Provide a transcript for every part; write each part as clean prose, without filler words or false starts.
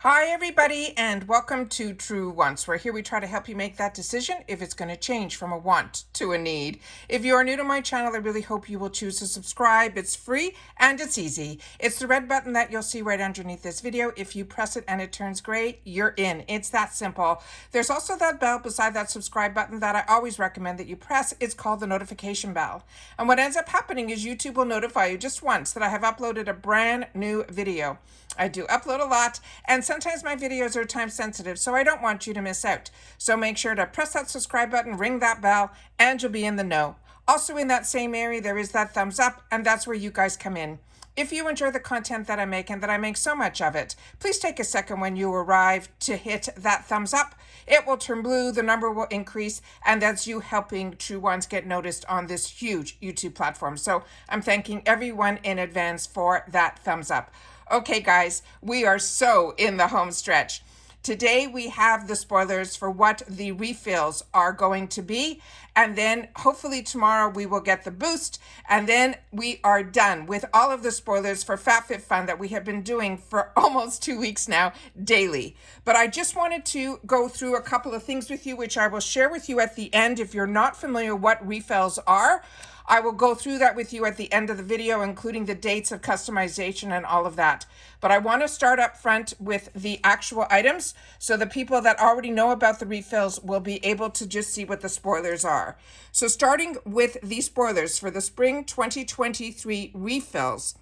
Hi everybody and welcome to True Wants, where here we try to help you make that decision if it's going to change from a want to a need. If you are new to my channel, I really hope you will choose to subscribe. It's free and it's easy. It's the red button that you'll see right underneath this video. If you press it and it turns gray, you're in. It's that simple. There's also that bell beside that subscribe button that I always recommend that you press. It's called the notification bell. And what ends up happening is YouTube will notify you just once that I have uploaded a brand new video. I do upload a lot, and sometimes my videos are time sensitive, so I don't want you to miss out. So make sure to press that subscribe button, ring that bell, and you'll be in the know. Also in that same area, there is that thumbs up, and that's where you guys come in. If you enjoy the content that I make and that I make so much of it, please take a second when you arrive to hit that thumbs up. It will turn blue, the number will increase, and that's you helping True Ones get noticed on this huge YouTube platform. So I'm thanking everyone in advance for that thumbs up. Okay, guys, we are so in the home stretch. Today we have the spoilers for what the refills are going to be, and then hopefully tomorrow we will get the boost, and then we are done with all of the spoilers for FABFITFUN that we have been doing for almost 2 weeks now daily. But I just wanted to go through a couple of things with you, which I will share with you at the end. If you're not familiar what refills are, I will go through that with you at the end of the video, including the dates of customization and all of that. But I want to start up front with the actual items, so the people that already know about the refills will be able to just see what the spoilers are. So starting with the spoilers for the spring 2023 refills,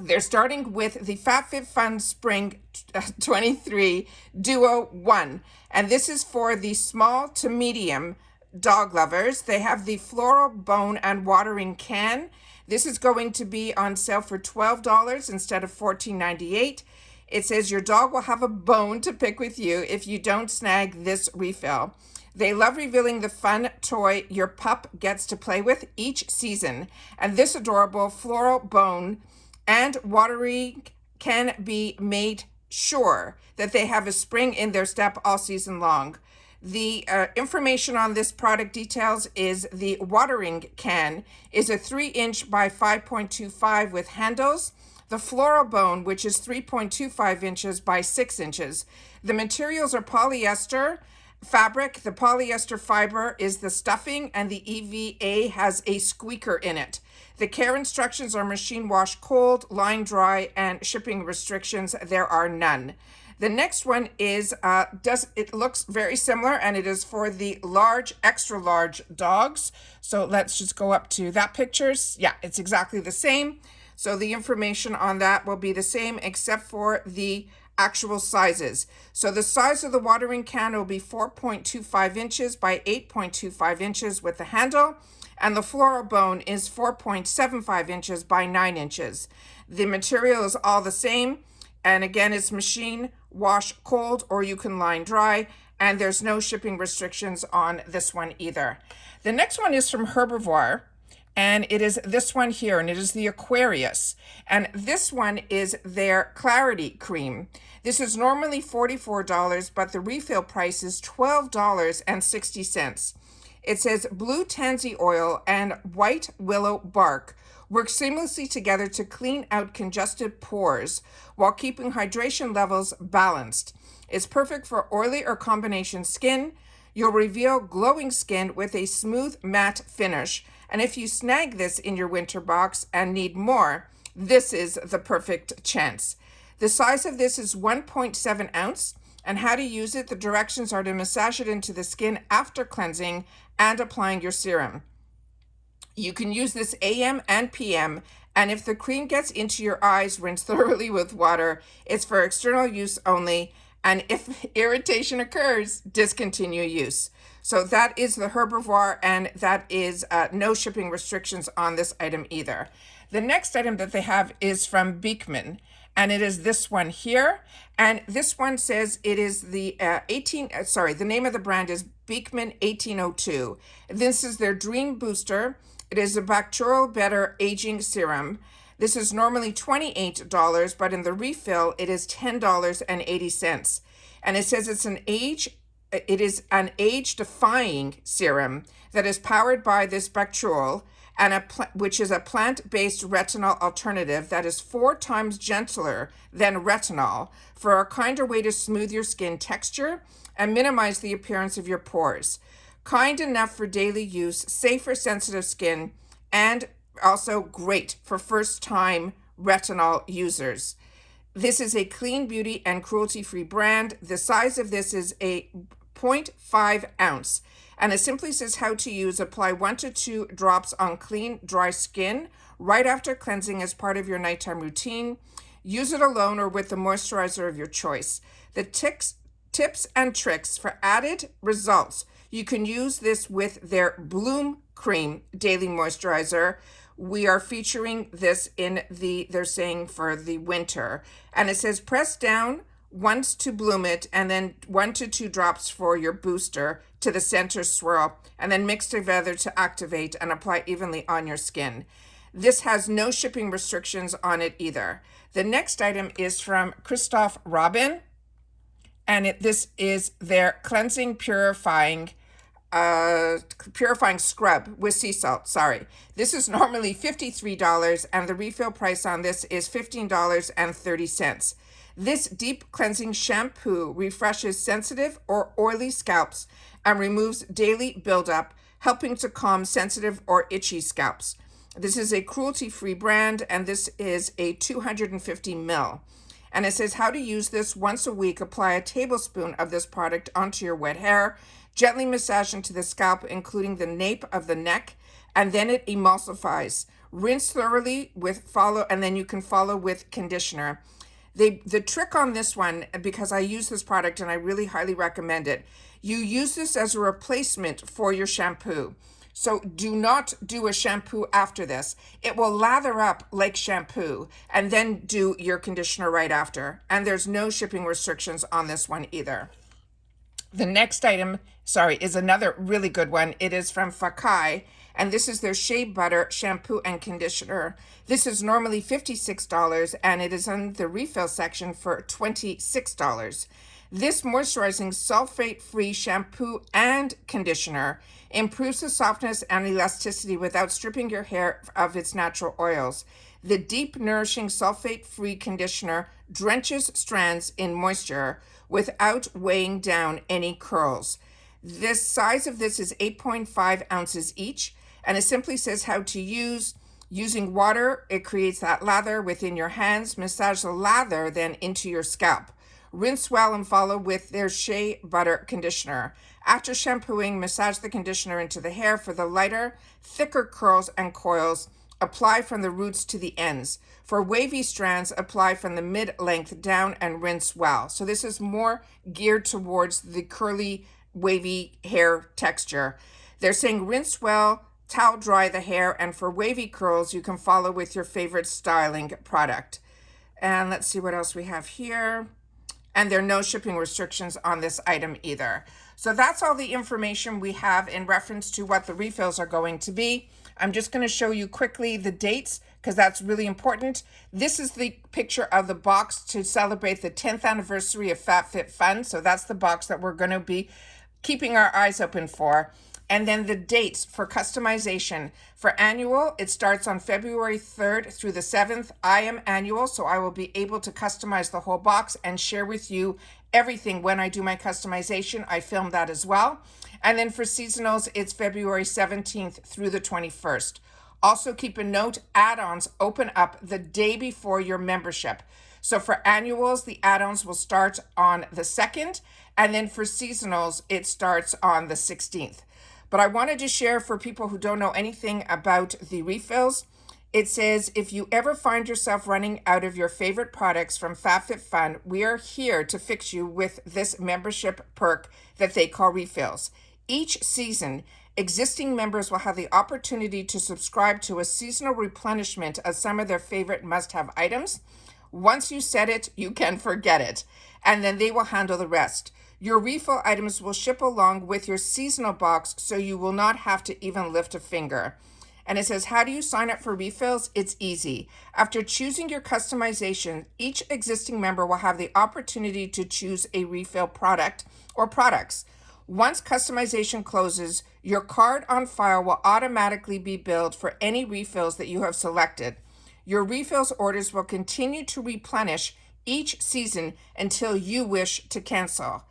they're starting with the FABFITFUN Spring 23 Duo 1. And this is for the small to medium dog lovers. They have the floral bone and watering can. This is going to be on sale for $12 instead of $14.98. It says your dog will have a bone to pick with you if you don't snag this refill. They love revealing the fun toy your pup gets to play with each season. And this adorable floral bone and watering can be made sure that they have a spring in their step all season long. The information on this product details is the watering can is a 3-inch by 5.25 with handles. The floral bone, which is 3.25 inches by 6 inches. The materials are polyester fabric. The polyester fiber is the stuffing, and the EVA has a squeaker in it. The care instructions are machine wash cold, line dry, and shipping restrictions. There are none. The next one is, it looks very similar, and it is for the large, extra large dogs. So let's just go up to that pictures. Yeah, it's exactly the same. So the information on that will be the same except for the actual sizes. So the size of the watering can will be 4.25 inches by 8.25 inches with the handle, and the floral bone is 4.75 inches by 9 inches. The material is all the same. And again, it's machine wash cold, or you can line dry, and there's no shipping restrictions on this one either. The next one is from Herbivore, and it is this one here, and it is the Aquarius. And this one is their Clarity Cream. This is normally $44, but the refill price is $12.60. It says blue tansy oil and white willow bark work seamlessly together to clean out congested pores while keeping hydration levels balanced. It's perfect for oily or combination skin. You'll reveal glowing skin with a smooth matte finish. And if you snag this in your winter box and need more, this is the perfect chance. The size of this is 1.7 ounce. And how to use it, the directions are to massage it into the skin after cleansing and applying your serum. You can use this AM and PM, and if the cream gets into your eyes, rinse thoroughly with water. It's for external use only, and if irritation occurs, discontinue use. So that is the Herbivore, and that is no shipping restrictions on this item either. The next item that they have is from Beekman, and it is this one here. And this one says it is the the name of the brand is Beekman 1802. This is their Dream Booster. It is a bacterial better aging serum. This is normally $28, but in the refill, it is $10.80. And it says it is an age-defying serum that is powered by this bacterial and which is a plant-based retinol alternative that is 4 times gentler than retinol for a kinder way to smooth your skin texture and minimize the appearance of your pores. Kind enough for daily use, safe for sensitive skin, and also great for first-time retinol users. This is a clean beauty and cruelty-free brand. The size of this is a 0.5 ounce. And it simply says how to use. Apply 1 to 2 drops on clean, dry skin right after cleansing as part of your nighttime routine. Use it alone or with the moisturizer of your choice. The tips and tricks for added results. You can use this with their Bloom Cream Daily Moisturizer. We are featuring this in they're saying for the winter. And it says press down once to bloom it, and then 1 to 2 drops for your booster to the center swirl, and then mix together to activate and apply evenly on your skin. This has no shipping restrictions on it either. The next item is from Christoph Robin, and this is their cleansing purifying scrub with sea salt. Sorry. This is normally $53, and the refill price on this is $15.30. This deep cleansing shampoo refreshes sensitive or oily scalps and removes daily buildup, helping to calm sensitive or itchy scalps. This is a cruelty-free brand, and this is a 250 ml. And it says how to use this once a week. Apply a tablespoon of this product onto your wet hair. Gently massage into the scalp, including the nape of the neck, and then it emulsifies. Rinse thoroughly and then you can follow with conditioner. The trick on this one, because I use this product and I really highly recommend it, you use this as a replacement for your shampoo. So do not do a shampoo after this. It will lather up like shampoo, and then do your conditioner right after. And there's no shipping restrictions on this one either. The next item, is another really good one. It is from Fakai, and this is their Shea Butter Shampoo and Conditioner. This is normally $56, and it is in the refill section for $26. This moisturizing sulfate-free shampoo and conditioner improves the softness and elasticity without stripping your hair of its natural oils. The deep, nourishing sulfate-free conditioner drenches strands in moisture without weighing down any curls. The size of this is 8.5 ounces each, and it simply says how to use. Using water, it creates that lather within your hands. Massage the lather then into your scalp. Rinse well and follow with their Shea Butter Conditioner. After shampooing, massage the conditioner into the hair for the lighter, thicker curls and coils. Apply from the roots to the ends. For wavy strands, apply from the mid-length down and rinse well. So this is more geared towards the curly, wavy hair texture. They're saying rinse well, towel dry the hair, and for wavy curls, you can follow with your favorite styling product. And let's see what else we have here. And there are no shipping restrictions on this item either. So that's all the information we have in reference to what the refills are going to be. I'm just going to show you quickly the dates because that's really important. This is the picture of the box to celebrate the 10th anniversary of FABFITFUN. So that's the box that we're going to be keeping our eyes open for. And then the dates for customization. For annual, it starts on February 3rd through the 7th. I am annual, so I will be able to customize the whole box and share with you everything when I do my customization. I film that as well. And then for seasonals, it's February 17th through the 21st. Also keep a note, add-ons open up the day before your membership. So for annuals, the add-ons will start on the 2nd, and then for seasonals, it starts on the 16th. But I wanted to share for people who don't know anything about the refills. It says, if you ever find yourself running out of your favorite products from FABFITFUN, we are here to fix you with this membership perk that they call refills. Each season, existing members will have the opportunity to subscribe to a seasonal replenishment of some of their favorite must-have items. Once you set it, you can forget it, and then they will handle the rest. Your refill items will ship along with your seasonal box, so you will not have to even lift a finger. And it says, how do you sign up for refills? It's easy. After choosing your customization, each existing member will have the opportunity to choose a refill product or products. Once customization closes, Your card on file will automatically be billed for any refills that you have selected. Your refills orders will continue to replenish each season until you wish to cancel.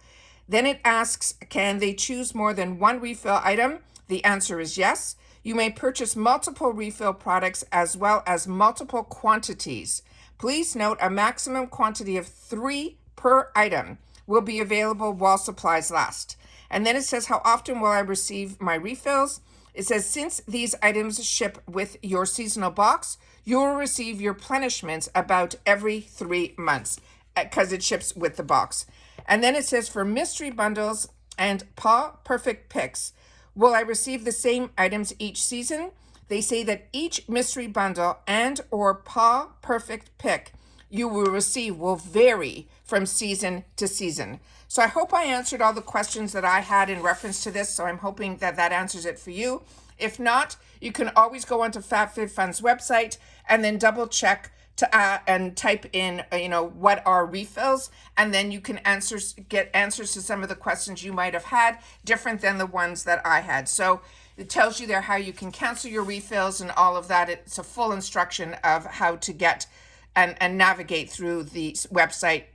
Then it asks, can they choose more than one refill item? The answer is yes. You may purchase multiple refill products as well as multiple quantities. Please note a maximum quantity of 3 per item will be available while supplies last. And then it says, how often will I receive my refills? It says, since these items ship with your seasonal box, you will receive your replenishments about every 3 months because it ships with the box. And then it says, for mystery bundles and Paw Perfect picks, will I receive the same items each season? They say that each mystery bundle and or Paw Perfect pick you will receive will vary from season to season. So I hope I answered all the questions that I had in reference to this. So I'm hoping that that answers it for you. If not, you can always go onto FABFITFUN's website and then double check to and type in, what are refills, and then you can get answers to some of the questions you might have had, different than the ones that I had. So it tells you there how you can cancel your refills and all of that. It's a full instruction of how to get and navigate through the website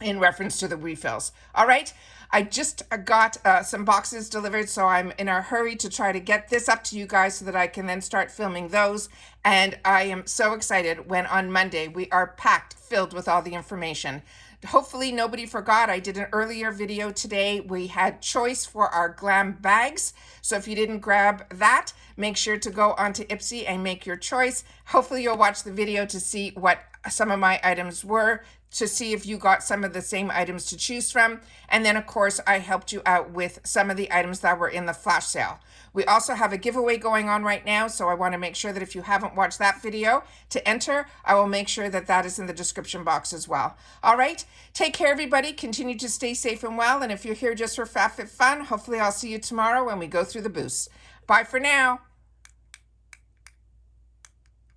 in reference to the refills. All right. I just got some boxes delivered, so I'm in a hurry to try to get this up to you guys so that I can then start filming those. And I am so excited when on Monday we are packed, filled with all the information. Hopefully nobody forgot. I did an earlier video today. We had choice for our glam bags. So if you didn't grab that, make sure to go onto Ipsy and make your choice. Hopefully you'll watch the video to see what some of my items were, to see if you got some of the same items to choose from. And then of course I helped you out with some of the items that were in the flash sale. We also have a giveaway going on right now, so I want to make sure that if you haven't watched that video, to enter, I will make sure that that is in the description box as well. All right, take care everybody, continue to stay safe and well, and if you're here just for FABFITFUN, hopefully I'll see you tomorrow when we go through the booths. Bye for now.